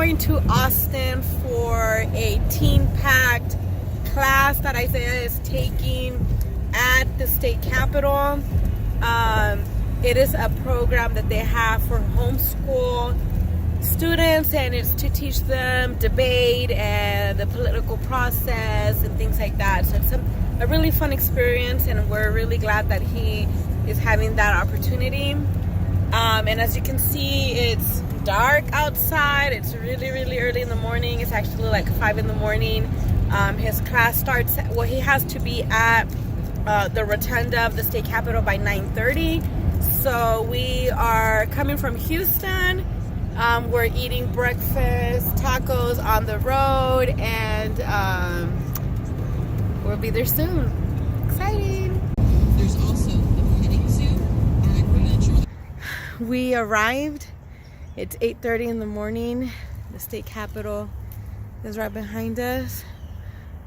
going to Austin for a Teen Pact class that Isaiah is taking at the state capitol. It is a program that they have for homeschool students, and it's to teach them debate and the political process and things like that. So it's a really fun experience, and we're really glad that he is having that opportunity. And as you can see, it's dark outside. It's really, really early in the morning. It's actually like 5 in the morning. His class starts, well, he has to be at the rotunda of the state capitol by 9:30. So we are coming from Houston. We're eating breakfast, tacos on the road, and we'll be there soon. Exciting. There's also the petting zoo and we arrived. It's 8:30 in the morning. The state capitol is right behind us,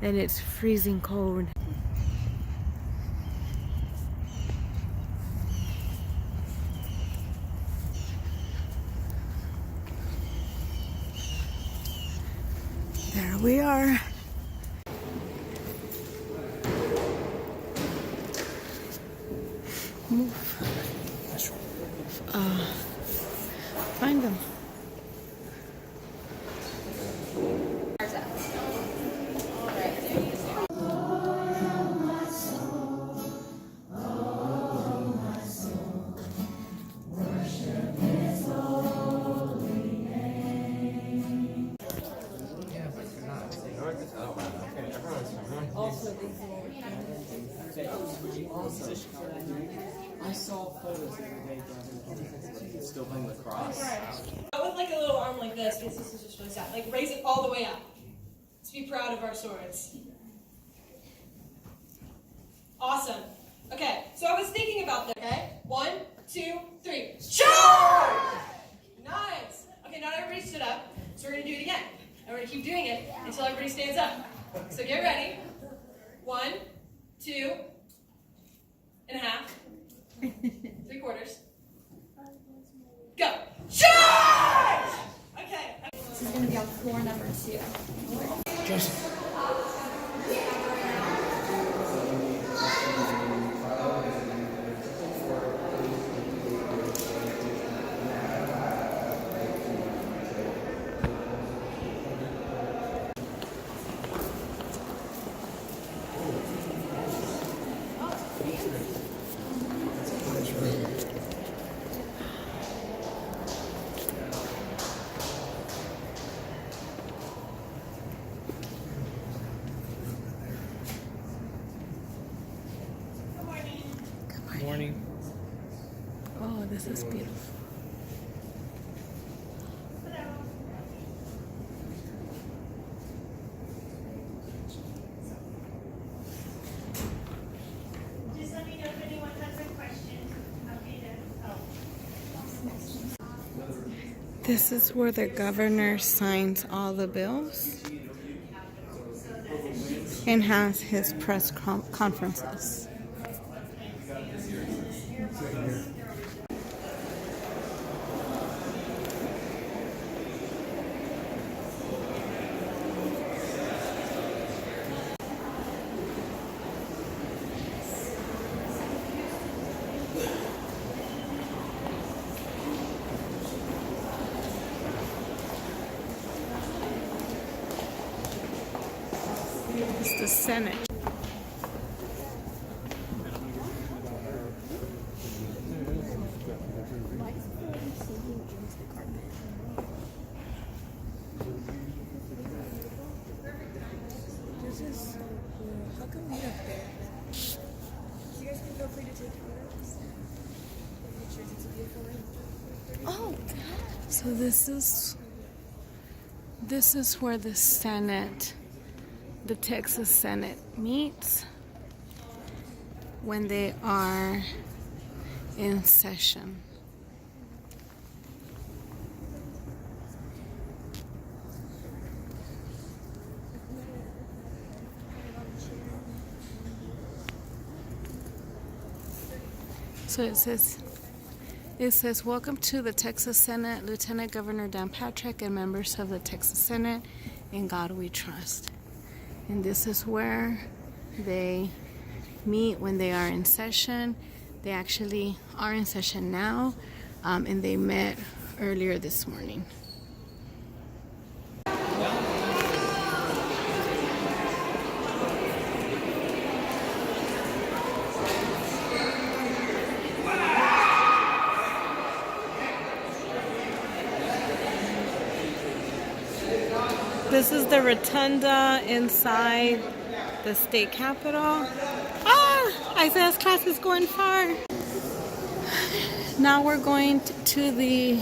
and it's freezing cold. There we are. Move. Find them. I saw photos the other day still playing lacrosse. With like a little arm like this, because this is just really sad. Like raise it all the way up. Let's be proud of our swords. Awesome. Okay, so I was thinking about that. Okay, 1, 2, 3. Charge! Nice. Okay, not everybody stood up, so we're gonna do it again. And we're gonna keep doing it until everybody stands up. So get ready. 1, 2 and a half. 3/4. Go. Charge! Okay. This is going to be on floor number 2. Morning. Oh, this is beautiful. Just let me know if anyone has a question. Okay, then. This is where the governor signs all the bills and has his press conferences. It's the Senate. How come we up there? You guys can feel free to take photos. Pictures, it's a beautiful room. Oh, so this is where the Senate, the Texas Senate meets when they are in session. So it says It says, "Welcome to the Texas Senate, Lieutenant Governor Dan Patrick and members of the Texas Senate. In God we trust." And this is where they meet when they are in session. They actually are in session now, and they met earlier this morning. This is the rotunda inside the state capitol. Isaiah's class is going far. Now we're going to the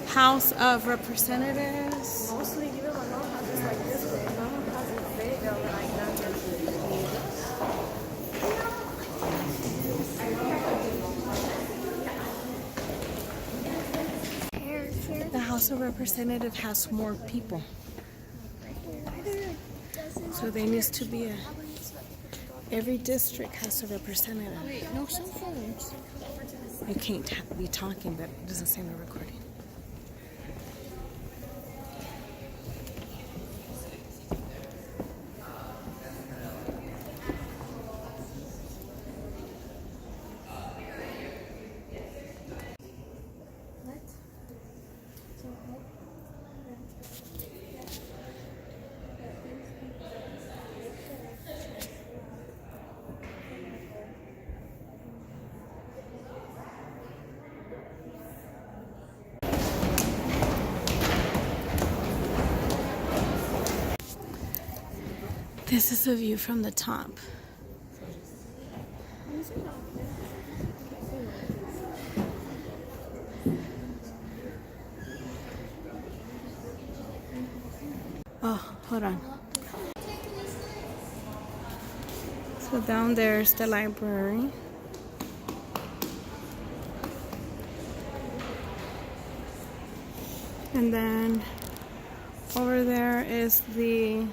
House of Representatives. The House of Representatives has more people. So there needs to be every district has a representative. Wait, no cell phones. You can't be talking, but it doesn't say no recording. This is a view from the top. Oh, hold on. So down there's the library. And then over there is the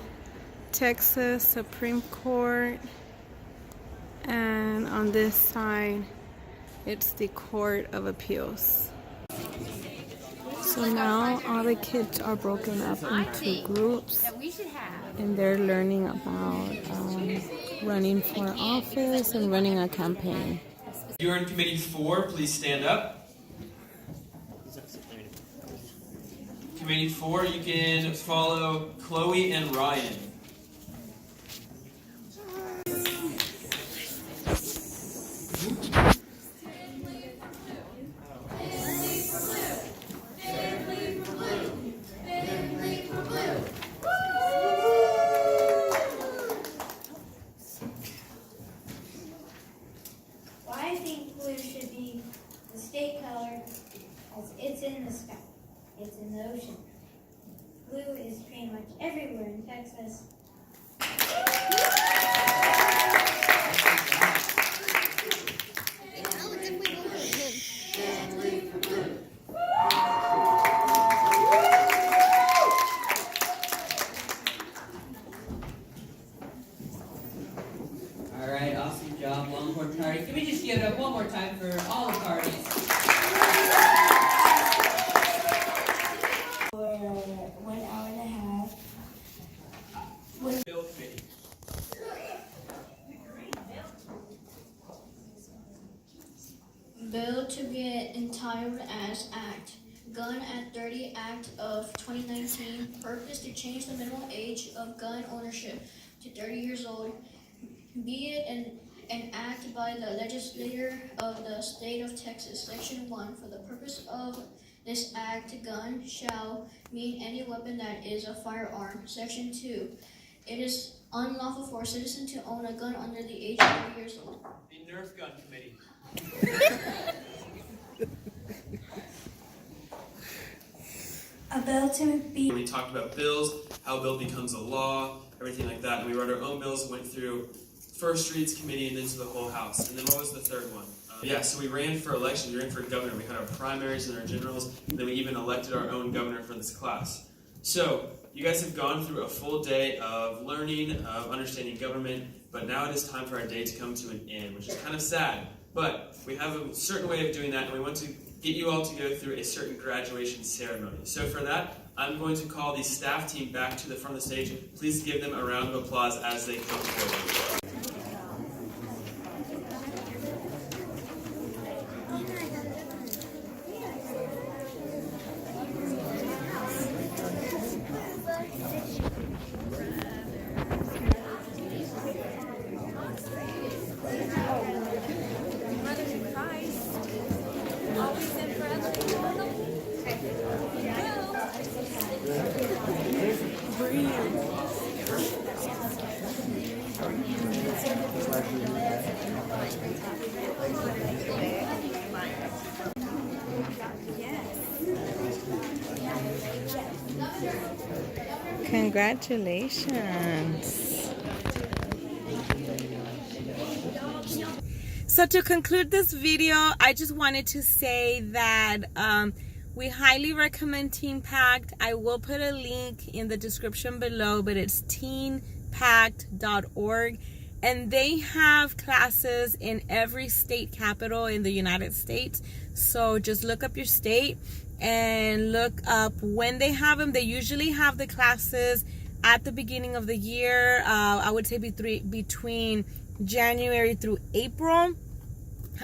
Texas Supreme Court, and on this side it's the Court of Appeals. So now all the kids are broken up into groups and they're learning about running for office and running a campaign. If you're in Committee 4, please stand up. Committee 4, you can follow Chloe and Ryan. Why I think blue should be the state color, as it's in the sky, it's in the ocean. Blue is pretty much everywhere in Texas. Alright, awesome job, Longhorn Party. Can we just give it up one more time for all the parties? For 1 hour and a half. Bill Committee. Bill to be entitled as Act. Gun at 30 Act of 2019. Purpose to change the minimum age of gun ownership to 30 years old. Be it an act by the legislature of the state of Texas. Section 1. For the purpose of this act, gun shall mean any weapon that is a firearm. Section 2. It is unlawful for a citizen to own a gun under the age of 30 years old. The Nerf Gun Committee. A bill to be We talked about bills, how a bill becomes a law, everything like that, and we wrote our own bills, went through First Streets Committee and then to the whole House. And then what was the third one? So we ran for election, we ran for governor, we had our primaries and our generals, and then we even elected our own governor for this class. So, you guys have gone through a full day of learning, of understanding government, but now it is time for our day to come to an end, which is kind of sad. But we have a certain way of doing that, and we want to get you all to go through a certain graduation ceremony. So for that, I'm going to call the staff team back to the front of the stage. Please give them a round of applause as they come forward. Congratulations. So to conclude this video, I just wanted to say that we highly recommend Teen Pact. I will put a link in the description below, but it's teenpact.org. And they have classes in every state capital in the United States. So just look up your state and look up when they have them. They usually have the classes at the beginning of the year. I would say between January through April.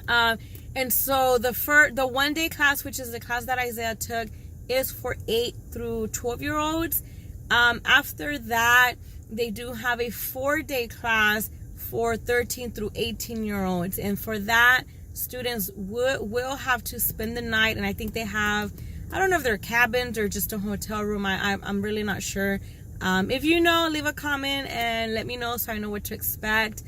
And so the one-day class, which is the class that Isaiah took, is for 8 through 12-year-olds. After that, they do have a 4-day class for 13 through 18-year-olds. And for that, students will have to spend the night. And I think they have, I don't know if they're cabins or just a hotel room. I'm really not sure. If you know, leave a comment and let me know so I know what to expect.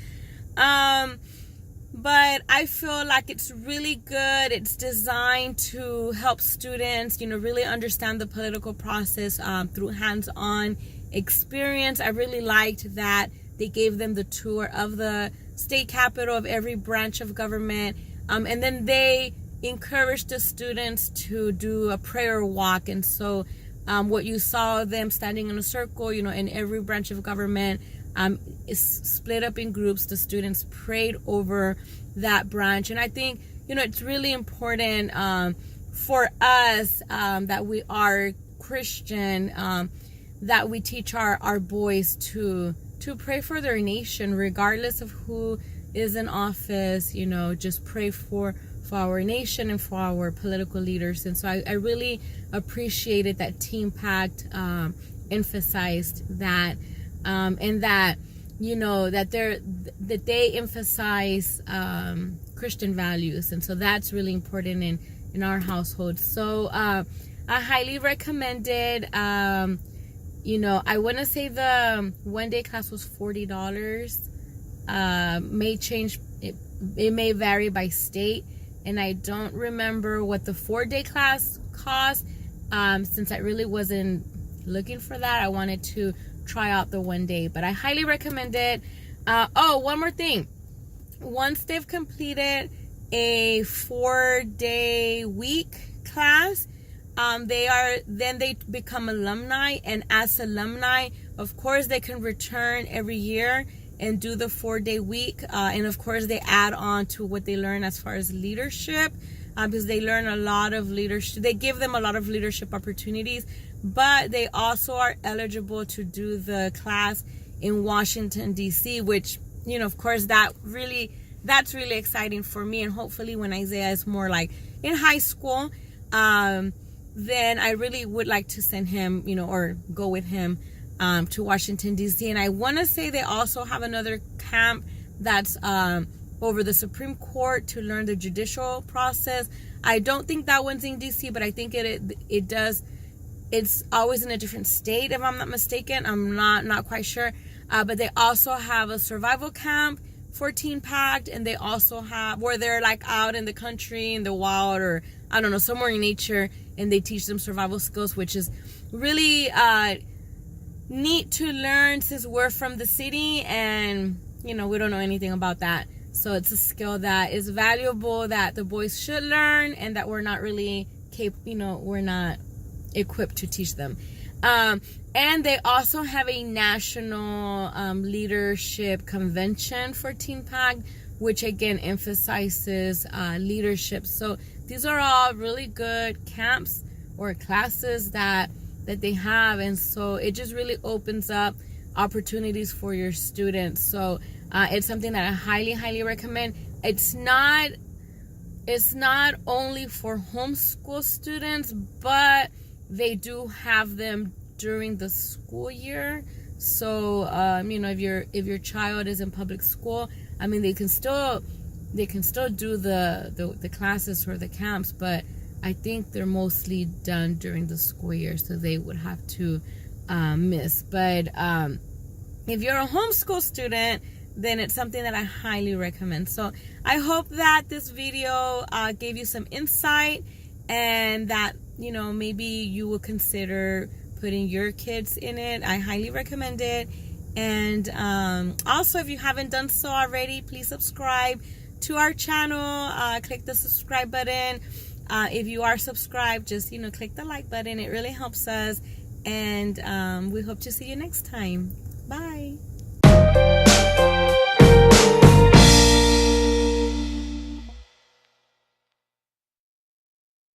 But I feel like it's really good. It's designed to help students, really understand the political process through hands-on experience. I really liked that they gave them the tour of the state capitol of every branch of government. And then they encouraged the students to do a prayer walk. And so what you saw them standing in a circle, in every branch of government, is split up in groups. The students prayed over that branch. And I think, it's really important for us that we are Christian, that we teach our boys to pray for their nation, regardless of who is in office. Just pray for our nation and for our political leaders. And so I really appreciated that Teen Pact emphasized that, and that that they emphasize Christian values. And so that's really important in our household. So I highly recommend it. I want to say the one-day class was $40. May change, it may vary by state, and I don't remember what the 4-day class cost. Since I really wasn't looking for that, I wanted to try out the 1 day, but I highly recommend it. One more thing. Once they've completed a 4-day week class, they become alumni, and as alumni, of course, they can return every year and do the 4-day week. And of course, they add on to what they learn as far as leadership, because they learn a lot of leadership. They give them a lot of leadership opportunities, but they also are eligible to do the class in Washington, D.C., which, of course, that's really exciting for me. And hopefully when Isaiah is more like in high school, then I really would like to send him, or go with him to Washington, D.C. And I want to say they also have another camp that's over the Supreme Court to learn the judicial process. I don't think that one's in D.C., but I think it does. It's always in a different state, if I'm not mistaken. I'm not quite sure. But they also have a survival camp for Teen Pact, and they also have where they're like out in the country, in the wild, or I don't know, somewhere in nature, and they teach them survival skills, which is really neat to learn since we're from the city and, we don't know anything about that. So it's a skill that is valuable that the boys should learn, and that we're not really we're not equipped to teach them. And they also have a national leadership convention for Teen Pact, which again emphasizes leadership. So these are all really good camps or classes that they have, and so it just really opens up opportunities for your students. So it's something that I highly recommend. It's not only for homeschool students, but they do have them during the school year. So if your child is in public school, I mean, they can still do the classes or the camps, but I think they're mostly done during the school year, so they would have to miss. But if you're a homeschool student, then it's something that I highly recommend. So I hope that this video gave you some insight, and that maybe you will consider putting your kids in it. I highly recommend it. And also, if you haven't done so already, please subscribe to our channel. Click the subscribe button. If you are subscribed, just click the like button. It really helps us, and we hope to see you next time. Bye.